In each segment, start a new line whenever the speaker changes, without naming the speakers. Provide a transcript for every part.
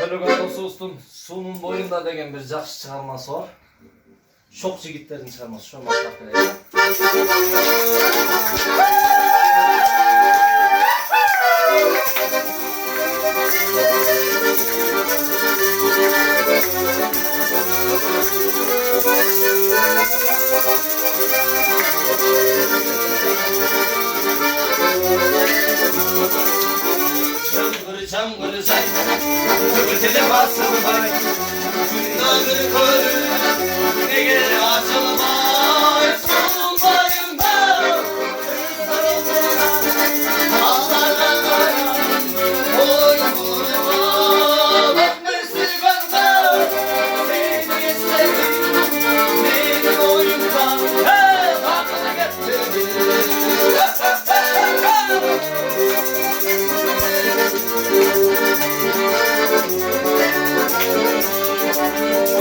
Өлөгөн Досубуздун суунун боюнда деген бир жакшы чыгармасы бар. Шок жигиттердин чыгармасы, ошону баштап берейин. Çamgır çay, ötede basılmay, günahır körü, ne gelir açılmay, solun bayında, kızlar olduğuna, ağlarla kayan, boynuma, bakmışsın bana, seni istedim, benim oyundan, hep aklına getirdim.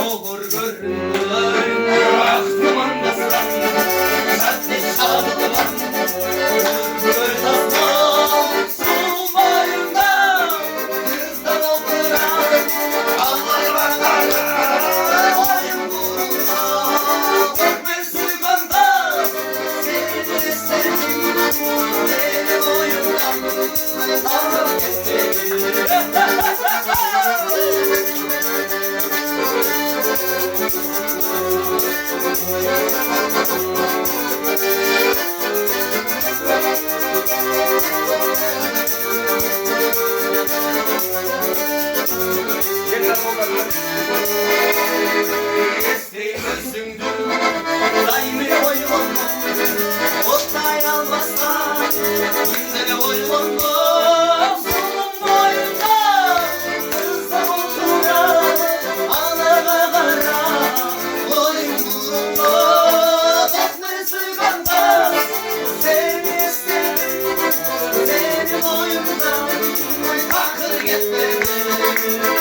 Olur görünürler, aklım andasın, sertli çağrılar, gör tasmam, solun bayında, kızdan olduran, ağlar bakarlar, boyun burunma, öpmesi banda, seni istedim, benim oyundan, ağlar getirdim. Benim oyundan, bakır gitmedi.